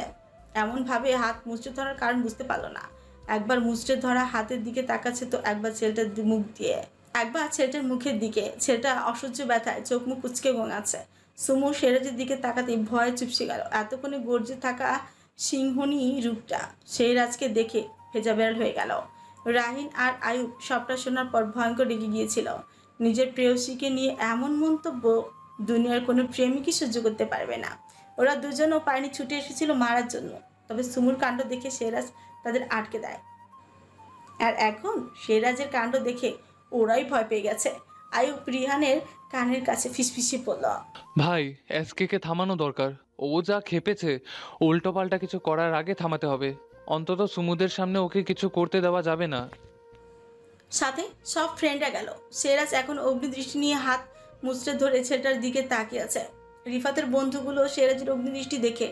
Speaker 1: এমনভাবে হাত মুচড়ে ধরার কারণ বুঝতে পারলো না। একবার মুচড়ে ধরা হাতের দিকে তাকাচ্ছে, তো একবার ছেলেটার মুখের দিকে। ছেলেটা অসহ্য ব্যথায় চোখ মুখ কুচকে গোঙাচ্ছে। সুমু সেরাজের দিকে তাকাতেই ভয়ে চুপসে গেল। এতক্ষণে গর্জে থাকা সিংহনী রূপটা সেরাজকে দেখে ভেজা বেড়াল হয়ে গেল। রাহিন আর আয়ুব সবটা শোনার পর ভয়ঙ্কর রেগে গিয়েছিল। নিজের প্রেয়সীকে নিয়ে এমন মন্তব্য দুনিয়ার কোনো প্রেমিকই সহ্য করতে পারবে না। ওরা দুজনও পায়নি, ছুটে এসেছিল মারার জন্য। তবে সুমুর কাণ্ড দেখে সেরাজ তাদের আটকে দেয়, আর এখন সেরাজের কাণ্ড দেখে ওরাই ভয় পেয়ে গেছে। আয়ুব রিহানের কানের কাছে ফিসফিসিয়ে পড়ল,
Speaker 7: ভাই এসকে কে থামানো দরকার। ও যা খেপেছে, উল্টো পাল্টা কিছু করার আগে থামাতে হবে। অন্তত সুমুদের সামনে ওকে কিছু করতে দেওয়া যাবে না।
Speaker 1: সাথে সব ফ্রেন্ডরা গেল। সেরাজ এখন অগ্নিদৃষ্টি নিয়ে হাত মুচড়ে ধরে ছেলেটার দিকে তাকিয়ে আছে। রিফাতের বন্ধুগুলো সেরাজের অগ্নিদৃষ্টি দেখে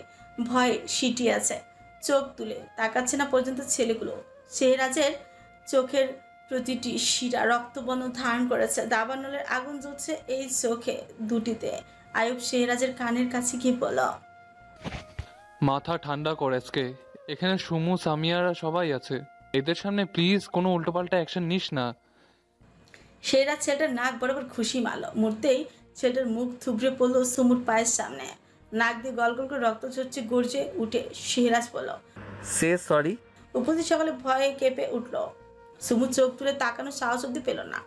Speaker 1: ভয়ে সিটিয়ে আছে, চোখ তুলে তাকাচ্ছে না পর্যন্ত ছেলেগুলো। সেরাজের চোখের প্রতিটি শিরা রক্তবর্ণ ধারণ করেছে, দাবানলের আগুন জ্বলছে এই চোখে দুটিতে। আয়ুব সেরাজের কানের কাছে গিয়ে বলল,
Speaker 7: মাথা ঠান্ডা কর এসকে, এখানে সুমু সামিয়ারা সবাই আছে। এদের সামনে প্লিজ কোনো উল্টোপাল্টা অ্যাকশন নিস না।
Speaker 1: সেরাজ ছেলেটার নাক বরাবর খুশি মারল। মুহূর্তেই ছেলেটার মুখ থুবড়ে পড়লো সুমুর পায়ের সামনে। নাক দিয়ে গল গল করে রক্ত ঝরছে। গর্জে উঠে সেরাজ বলল,
Speaker 6: সে সরি।
Speaker 1: উপস্থিত সকালে ভয়ে কেঁপে উঠল। সুমু চোখ তুলে তাকানোর সাহস অব্দি পেল না।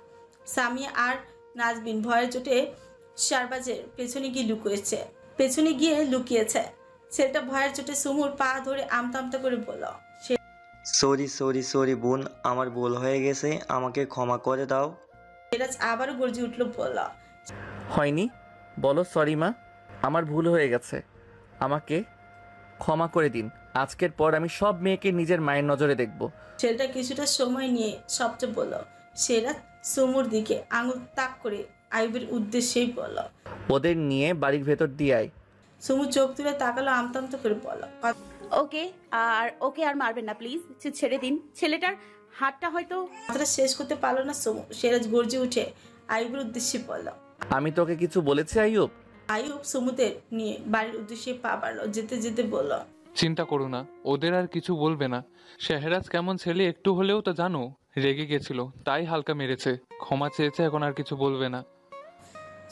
Speaker 1: সামিয়া আর নাজবিন ভয়ের চোটে শারবাজের পেছনে গিয়ে লুকিয়েছে। ছেলেটা ভয়ের চোটে সুমুর পা ধরে আমতা আমতা করে বলল,
Speaker 19: সরি বোন, আমার ভুল হয়ে গেছে, আমাকে ক্ষমা করে দাও।
Speaker 1: সেরাজ আবারও গর্জে উঠল, বলল,
Speaker 6: হয়নি, বলো সরি মা, আমার ভুল হয়ে গেছে, আমাকে ক্ষমা করে দিন। আজকের পর আমি সব মেয়েকে নিজের মায়ের নজরে দেখব।
Speaker 1: ছেলেটা কিছুটা সময় নিয়ে সবটা বলল। সেরাজ সুমুর দিকে আঙুল তাক করে আইবের উদ্দেশ্যেই বলল,
Speaker 6: ওদের নিয়ে বাড়ির ভেতর দিয়ে আয়।
Speaker 1: সুমু চোখ তুলে তাকালো, আমতা আমতা করে বলল,
Speaker 15: ওকে আর মারবেন না প্লিজ, ছেড়ে দিন। ছেলেটার হাতটা হয়তো।
Speaker 1: কথাটা শেষ করতে পারলো না সুমু। সেরাজ গর্জে উঠে আইবের উদ্দেশ্যে বলল,
Speaker 6: আমি তোকে কিছু বলেছি আইয়ুব?
Speaker 1: আইয়ুব সুমুদের নিয়ে বাড়ির উদ্দেশ্যে পা বাড়লো। যেতে যেতে বলল,
Speaker 7: চিন্তা করো না, ওদের আর কিছু বলবে না। শেহরাজ কেমন ছেলে একটু হলেও তো জানো, রেগে গেছিল তাই হালকা মেরেছে, ক্ষমা চেয়েছে, এখন আর কিছু বলবে না।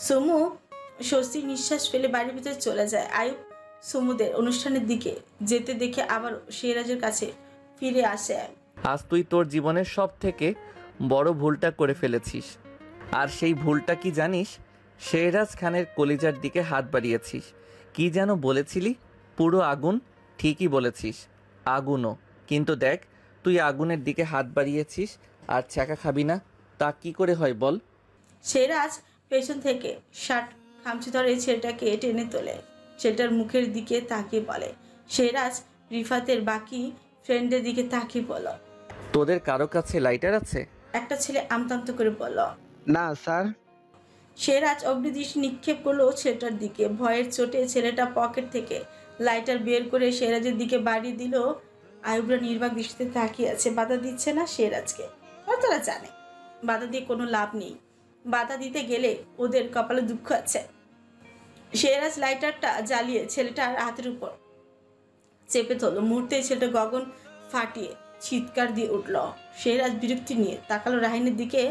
Speaker 1: সুমু স্বস্তির নিঃশ্বাস ফেলে বাড়ির ভিতরে চলে যায়। আইয়ুব সুমুদের অনুষ্ঠানের দিকে যেতে দেখে আবার সেরাজের কাছে ফিরে আসে।
Speaker 6: আজ তুই তোর জীবনের সব থেকে বড় ভুলটা করে ফেলেছিস। আর সেই ভুলটা কি জানিস? শেহরাজ খানের কলিজার দিকে হাত বাড়িয়েছিস। কি যেন বলেছিলি? পুরো আগুন। ঠিকই বলেছিস, আগুনও। কিন্তু দেখ, তুই আগুনের দিকে হাত বাড়িয়েছিস আর চাকা খাবি না, তা কি করে হয় বল?
Speaker 1: শেহরাজ পেছন থেকে শার্ট খামচি ধরে ছেলেটাকে টেনে তোলে। ছেলেটার মুখের দিকে তাকিয়ে বলে। শেহরাজ রিফাতের বাকি ফ্রেন্ডের দিকে তাকিয়ে বলল,
Speaker 6: তোদের কারো কাছে লাইটার আছে?
Speaker 1: একটা ছেলে আমতান্ত করে বলল,
Speaker 18: না স্যার।
Speaker 1: শেহরাজ অগ্নিদৃষ্টি নিক্ষেপ করলো ছেলেটার দিকে। ভয়ের চোটে ছেলেটা পকেট থেকে লাইটার বের করে শেহরাজের দিকে বাড়ি দিল। আয়ুবরা নির্বাক দৃষ্টিতে তাকিয়ে আছে, বাধা দিচ্ছে না শেহরাজকে। তারা জানে বাধা দিয়ে কোনো লাভ নেই, বাধা দিতে গেলে ওদের কপালে দুঃখ আছে। শেহরাজ লাইটারটা জ্বালিয়ে ছেলেটার হাতের উপর চেপে ধরলো। মুহূর্তে ছেলেটা গগন ফাটিয়ে চিৎকার দিয়ে উঠল। শেহরাজ বিরক্তি নিয়ে তাকালো রাহিনের দিকে।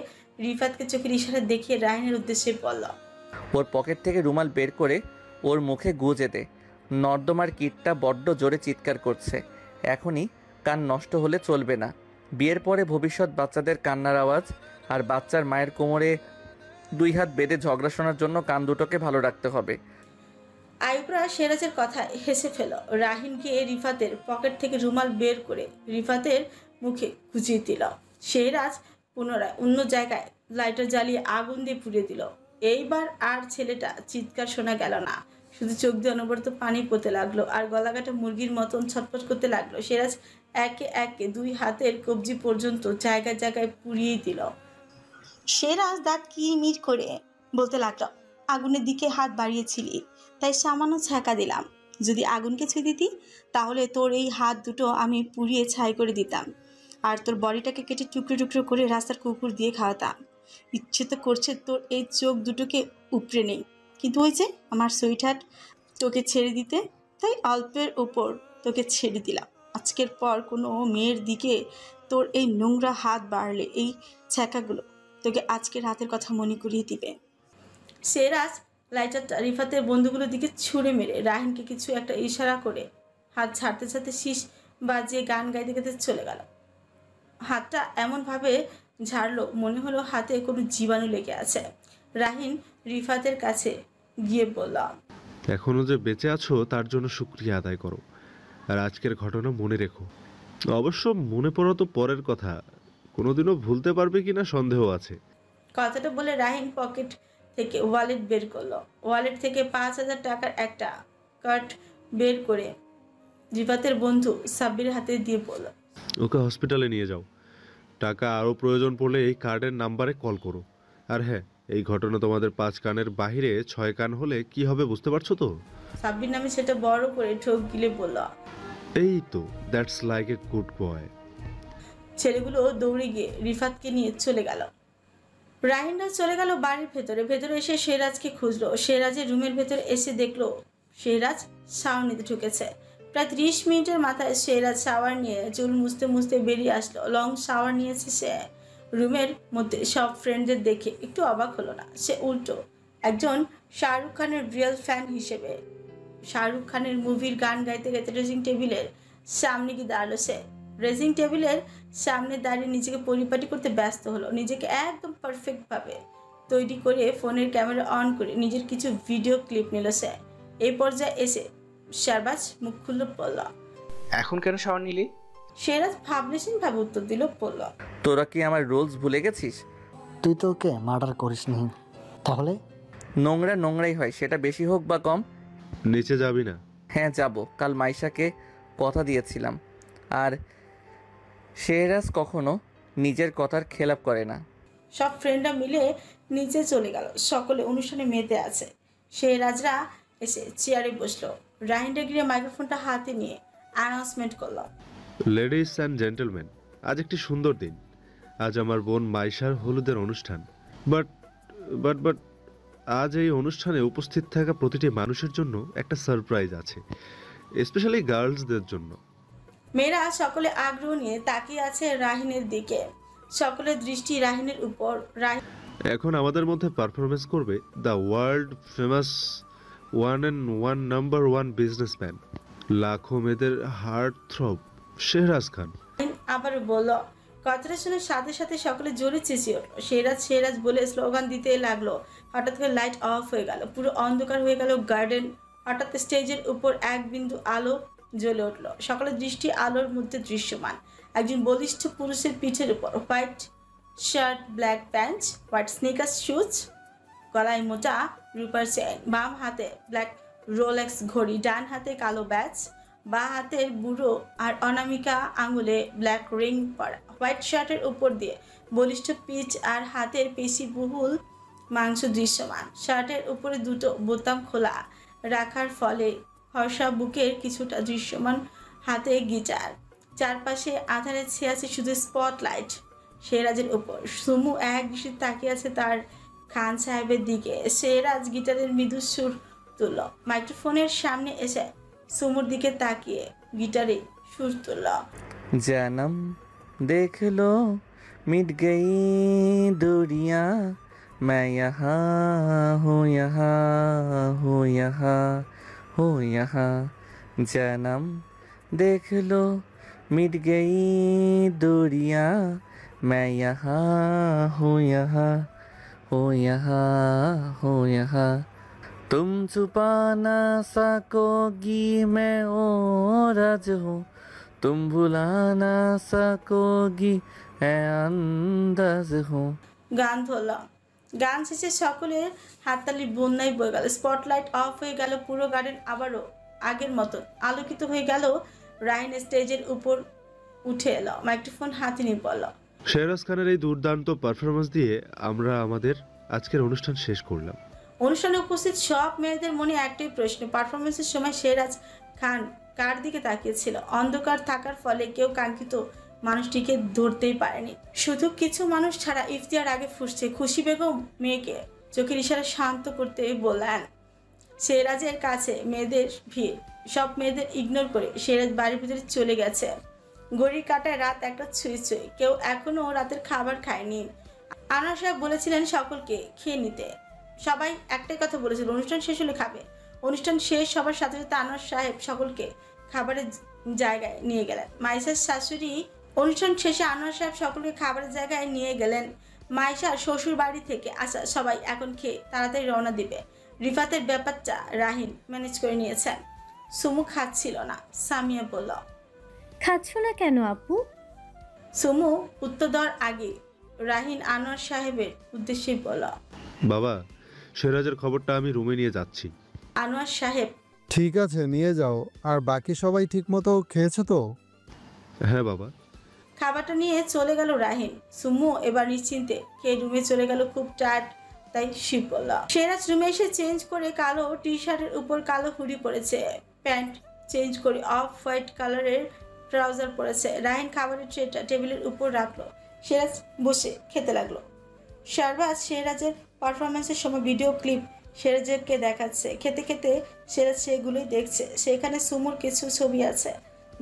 Speaker 1: রিফাতকে চোখের ইশারা দেখিয়ে রাহিনের উদ্দেশ্যে বলল,
Speaker 6: ওর পকেট থেকে রুমাল বের করে ওর মুখে গুজে দে। নর্দমার কীটটা বড্ড জোরে চিৎকার করছে, এখনই কান নষ্ট হলে চলবে না। বিয়ের পরে ভবিষ্যৎ বাচ্চাদের কান্নার আওয়াজ আর বাচ্চার মায়ের কোমরে 2 হাত বেঁধে ঝগড়া শোনার জন্য কান দুটোকে ভালো রাখতে হবে।
Speaker 1: আইবরা শেহরাজের কথা হেসে ফেল। রাহিন গিয়ে রিফাতের পকেট থেকে রুমাল বের করে রিফাতের মুখে গুজিয়ে দিল। শেহরাজ পুনরায় অন্য জায়গায় লাইটার জ্বালিয়ে আগুন দিয়ে পুড়িয়ে দিল। এইবার আর ছেলেটা চিৎকার শোনা গেল না, শুধু চোখ দিয়ে অনবরত পানি পড়তে লাগলো আর গলাকাটা মুরগির মতন ছটফট করতে লাগলো। সিরাজ একে একে 2 হাতের কবজি পর্যন্ত জায়গায় জায়গায় পুড়িয়েই দিল। সিরাজ দাঁত কিরমির করে বলতে লাগলো, আগুনের দিকে হাত বাড়িয়েছিলি তাই সামান্য ছ্যাঁকা দিলাম। যদি আগুনকে ছুঁয়ে দিতি তাহলে তোর এই হাত দুটো আমি পুড়িয়ে ছাই করে দিতাম, আর তোর বডিটাকে কেটে টুকরো টুকরো করে রাস্তার কুকুর দিয়ে খাওয়াতাম। ইচ্ছে তো করছে তোর এই চোখ দুটোকে উপড়ে নেই, কিন্তু ওই যে আমার সুইটহার্ট তোকে ছেড়ে দিতে, তাই অল্পের ওপর তোকে ছেড়ে দিলাম। আজকের পর কোনো মেয়ের দিকে তোর এই নোংরা হাত বাড়লে এই ছ্যাঁকাগুলো তোকে আজকের রাতের কথা মনে করিয়ে দিবে। সিরাজ লাইটারটা রিফাতের বন্ধুগুলোর দিকে ছুঁড়ে মেরে রাহিনকে কিছু একটা ইশারা করে হাত ছাড়তে ছাড়তে শীষ বাজিয়ে গান গাইতে গাইতে চলে গেল। হাতটা এমনভাবে ঝাড়লো মনে হলো হাতে কোনো জীবাণু লেগে আছে। রাহিন রিফাতের কাছে গিয়ে বলল,
Speaker 5: এখনো যে বেঁচে আছো তার জন্য শুকরিয়া আদায় করো, আর আজকের ঘটনা মনে রেখো। অবশ্য মনে পড়া তো পরের কথা, কোনোদিনও ভুলতে পারবে কিনা সন্দেহ আছে।
Speaker 1: কথাটা বলে রাহিন পকেট থেকে ওয়ালেট বের করলো। ওয়ালেট থেকে 5,000 টাকার একটা কার্ড বের করে রিফাতের বন্ধু সাব্বির হাতে দিয়ে বলল,
Speaker 5: ওকে হসপিটালে নিয়ে যাও। টাকা আরও প্রয়োজন পড়লে এই কার্ডের নাম্বারে কল করো। আর হ্যাঁ, এই ঘটনা তোমাদের 5 কানের বাহিরে 6 কান হলে কি হবে বুঝতে পারছো তো?
Speaker 1: সাব্বির নামে সেটা বড় করে ঠোক গিলে বলল,
Speaker 5: এই তো, that's like a good boy.
Speaker 1: ছেলেগুলো দৌড়ে গিয়ে রিফাতকে নিয়ে চলে গেল। রাহিনরা চলে গেল বাড়ির ভেতরে। ভেতরে এসে শেহরাজকে খুঁজলো। শেহরাজের রুমের ভেতরে এসে দেখলো শেহরাজ শাওয়ার নিতে ঢুকেছে। প্রায় 30 মিনিটের মাথায় শেহরাজ শাওয়ার নিয়ে চুল মুছতে মুছতে বেরিয়ে আসলো। লং শাওয়ার নিয়েছে সে। রুমের মধ্যে সব ফ্রেন্ডদের দেখে একটু অবাক হলো না। সে উল্টো একজন শাহরুখ খানের রিয়েল ফ্যান হিসেবে শাহরুখ খানের মুভির গান গাইতে গাইতে ড্রেসিং টেবিলের সামনে গিয়ে দাঁড়ালো। সে ড্রেসিং টেবিলের সামনে দাঁড়িয়ে নিজেকে পরিপাটি করতে ব্যস্ত হলো। নিজেকে একদম পারফেক্টভাবে তৈরি করে ফোনের ক্যামেরা অন করে নিজের কিছু ভিডিও ক্লিপ নিল সে। এই পর্যায়ে এসে শাহবাজ মুখ খুলল, পড়ল,
Speaker 12: এখন কেন শাওয়ার নিলি?
Speaker 1: শেহরাজ ভাবলেশীন ভাবে উত্তর দিল, পড়ল,
Speaker 6: তোরা কি আমার রুলস ভুলে গেছিস?
Speaker 10: তুই তো ওকে মার্ডার করিসনি, তাহলে
Speaker 6: নোংরা নোংরাই হয়, সেটা বেশি হোক বা কম।
Speaker 5: নিচে যাবি না?
Speaker 6: হ্যাঁ যাব, কাল মাইশাকে কথা দিয়েছিলাম। আর শেহরাজ কখনো নিজের কথার খেলাপ করে না।
Speaker 1: সব ফ্রেন্ডরা মিলে নিচে চলে গেল। সকলে অনুষ্ঠানে মেতে আছে। শেহরাজরা এসে চেয়ারে বসলো। রাহিনরা গিয়ে মাইক্রোফোনটা হাতে নিয়ে অ্যানাউন্সমেন্ট করলো,
Speaker 5: লেডিস অ্যান্ড জেন্টলম্যান, আজ একটি সুন্দর দিন। আজ আমার বোন মাইশার হলুদের অনুষ্ঠান। বাট বাট বাট আজ এই অনুষ্ঠানে উপস্থিত থাকা প্রতিটি মানুষের জন্য একটা সারপ্রাইজ আছে, স্পেশালি গার্লসদের জন্য।
Speaker 1: মেয়েরা সকলে আগ্রহ নিয়ে তাকিয়ে আছে রাহিনের দিকে। সকলের দৃষ্টি রাহিনের উপর।
Speaker 5: এখন আমাদের মধ্যে পারফরমেন্স করবে the world famous one number one businessman, লাখো মেয়েদের হার্ট থ্রব শেহরাজ খান।
Speaker 1: আবার বলল, কথাটা শুনে সাথে সাথে সকলে জোরে চেঁচিয়ে উঠল। শেহরাজ বলে স্লোগান দিতে লাগলো। হঠাৎ করে লাইট অফ হয়ে গেল। পুরো অন্ধকার হয়ে গেল গার্ডেন। হঠাৎ স্টেজের উপর এক বিন্দু আলো জ্বলে উঠল। সকলের দৃষ্টি আলোর মধ্যে দৃশ্যমান একজন বলিষ্ঠ পুরুষের পিঠের উপর। White shirt, black pant, white sneakers shoes, গলায় মোটা রূপার চেন, বাম হাতে ব্ল্যাক রোলেক্স ঘড়ি, ডান হাতে কালো ব্যাচ, বা হাতের বুড়ো আর অনামিকা আঙুলে ব্ল্যাক রিং পরা। হোয়াইট শার্টের উপর দিয়ে বলিষ্ঠ পিচ আর হাতের পেশিবহুল মাংস দৃশ্যমান। শার্টের উপরে দুটো বোতাম খোলা রাখার ফলে ফর্সা বুকের কিছুটা দৃশ্যমান। হাতে গিটার, চারপাশে আধারে ছেয়ে আছে শুধু স্পটলাইট শেহরাজের উপর। সুমু এক দৃষ্টি তাকিয়ে আছে তার খান সাহেবের দিকে। শেহরাজ গিটারের মৃদু সুর তুলল। মাইক্রোফোনের সামনে এসে সুমুর দিকে তাকিয়ে গিটারে সুর তুলল,
Speaker 6: জানম দেখ লো মিট গই দুরিয়া मैं यहाँ हूँ यहाँ हूँ यहाँ हूँ यहाँ जन्म देख लो मिट गई दूरियां मैं यहाँ हूँ यहाँ हूँ यहाँ हूँ यहाँ तुम छुपा ना सकोगी मैं ओ राज हूँ तुम भुला ना सकोगी मैं अंदाज हूँ।
Speaker 1: গান ধরল। গান শেষে সকলের হাততালির বন্যায় বয়ে গেল। স্পটলাইট অফ হয়ে গেল। পুরো গার্ডেন আবারও আগের মতন আলোকিত হয়ে গেল। রাহিন স্টেজের উপর উঠে এলো, মাইক্রোফোন হাতে নিয়ে বলল,
Speaker 5: শেহরাজ খানের এই দুর্দান্ত পারফরমেন্স দিয়ে আমরা আমাদের আজকের অনুষ্ঠান শেষ করলাম।
Speaker 1: অনুষ্ঠানে উপস্থিত সব মেয়েদের মনে একটাই প্রশ্ন, পারফরমেন্সের সময় শেহরাজ খান কার দিকে তাকিয়েছিল? অন্ধকার থাকার ফলে কেউ কাঙ্ক্ষিত মানুষটিকে ধরতেই পারেনি। শুধু কিছু মানুষ ছাড়া ইফতিয়ার আগে ফুসছে। খুশি বেগম মেয়েকে চোখের ইশারা শান্ত করতে বললেন। শেহরাজের কাছে মেয়েদের ভিড়, সব মেয়েদের ইগনোর করে শেহরাজ বাড়ির ভিতরে চলে গেছে। ঘড়ির কাঁটায় রাত 1টা ছুঁই ছুঁই। কেউ এখনো রাতের খাবার খায়নি। আনোয়ার সাহেব বলেছিলেন সকলকে খেয়ে নিতে। সবাই একটাই কথা বলেছিল, অনুষ্ঠান শেষ হলে খাবে। অনুষ্ঠান শেষ সবার সাথে সাথে আনোয়ার সাহেব সকলকে খাবারের জায়গায় নিয়ে গেলেন। মাইশার শাশুড়ি অনুষ্ঠান শেষে আনোয়ার সাহেব সকলকে খাবারের জায়গায় নিয়ে গেলেন। মাইশার শ্বশুর বাড়ি থেকে আসা সবাই এখন খেয়ে তাড়াতাড়ি রওনা দিবে। রিফাতের ব্যাপারটা রাহিন ম্যানেজ করে নিয়েছেন। সুমু খাচ্ছিল না। সামিয়া বলল,
Speaker 17: খাচ্ছ না কেন আপু?
Speaker 1: সুমু উত্তর দেওয়ার আগে রাহিন আনোয়ার সাহেবের উদ্দেশ্যে বলল,
Speaker 5: বাবা, শেহরাজের খবরটা আমি রুমে নিয়ে যাচ্ছি।
Speaker 1: আনোয়ার সাহেব,
Speaker 3: ঠিক আছে নিয়ে যাও। আর বাকি সবাই ঠিকমতো খেয়েছে তো?
Speaker 5: হ্যাঁ বাবা।
Speaker 1: খাবারটা নিয়ে চলে গেল রাহিন। সুমু এবার নিশ্চিন্তে খেয়ে রুমে চলে গেল। খুব টায়ার্ড তাই শিব বলল। শেহরাজ রুমে এসে চেঞ্জ করে কালো টি শার্টের উপর কালো হুডি পরেছে, প্যান্ট চেঞ্জ করে অফ হোয়াইট কালারের ট্রাউজার পরেছে। রাহিন খাবারের ট্রেটা টেবিলের উপর রাখলো। শেহরাজ বসে খেতে লাগলো। শারবাজ শেহরাজের পারফরমেন্সের সময় ভিডিও ক্লিপ শেহরাজকে দেখাচ্ছে। খেতে খেতে শেহরাজ সেগুলোই দেখছে। সেখানে সুমুর কিছু ছবি আছে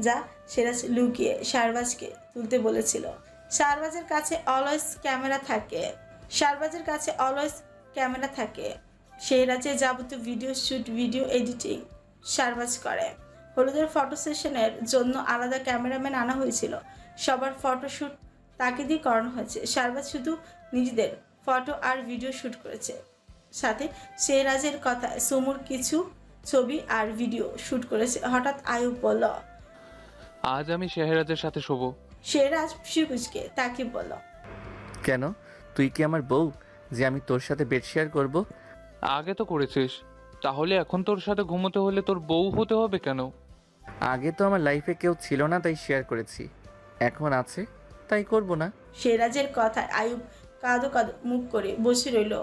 Speaker 1: যা শেহরাজ লুকিয়ে শারবাজকে তুলতে বলেছিল। শারবাজের কাছে অলওয়েজ ক্যামেরা থাকে। শেহরাজের যাবতীয় ভিডিও শুট, ভিডিও এডিটিং শারবাজ করে। হলুদের ফটো সেশনের জন্য আলাদা ক্যামেরাম্যান আনা হয়েছিল। সবার ফটোশ্যুট তাকে দিয়ে করানো হয়েছে। শারবাজ শুধু নিজেদের ফটো আর ভিডিও শুট করেছে। সাথে শেহরাজের কথায় সুমুর কিছু ছবি আর ভিডিও শুট করেছে। হঠাৎ আয়ুব বলল,
Speaker 7: আজ আমি শেহরাজের সাথে শোবো।
Speaker 1: শেহরাজ শিকুজকে তাকে বলল,
Speaker 6: কেন? তুই কি আমার বউ যে আমি তোর সাথে বেড শেয়ার করব?
Speaker 7: আগে তো করেছিস, তাহলে এখন তোর সাথে ঘুমোতে হলে তোর বউ হতে হবে কেন?
Speaker 6: আগে তো আমার লাইফে কেউ ছিল না তাই শেয়ার করেছি, এখন আছে তাই করব না।
Speaker 1: শেহরাজের কথায় আয়ুব কাঁদো কাঁদো মুখ করে বসে রইল।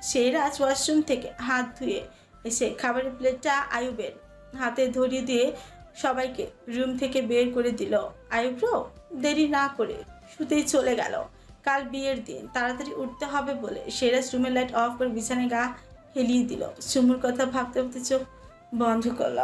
Speaker 1: শেহরাজ ওয়াশরুম থেকে হাত ধুয়ে এসে খাবারের প্লেটটা আয়ুবের হাতে ধরিয়ে দিয়ে সবাইকে রুম থেকে বের করে দিল। আয়ুবও দেরি না করে শুতেই চলে গেল। কাল বিয়ের দিন, তাড়াতাড়ি উঠতে হবে বলে শেহরাজ রুমের লাইট অফ করে বিছানায় গা হেলিয়ে দিল। সুমুর কথা ভাবতে ভাবতে চোখ বন্ধ করল।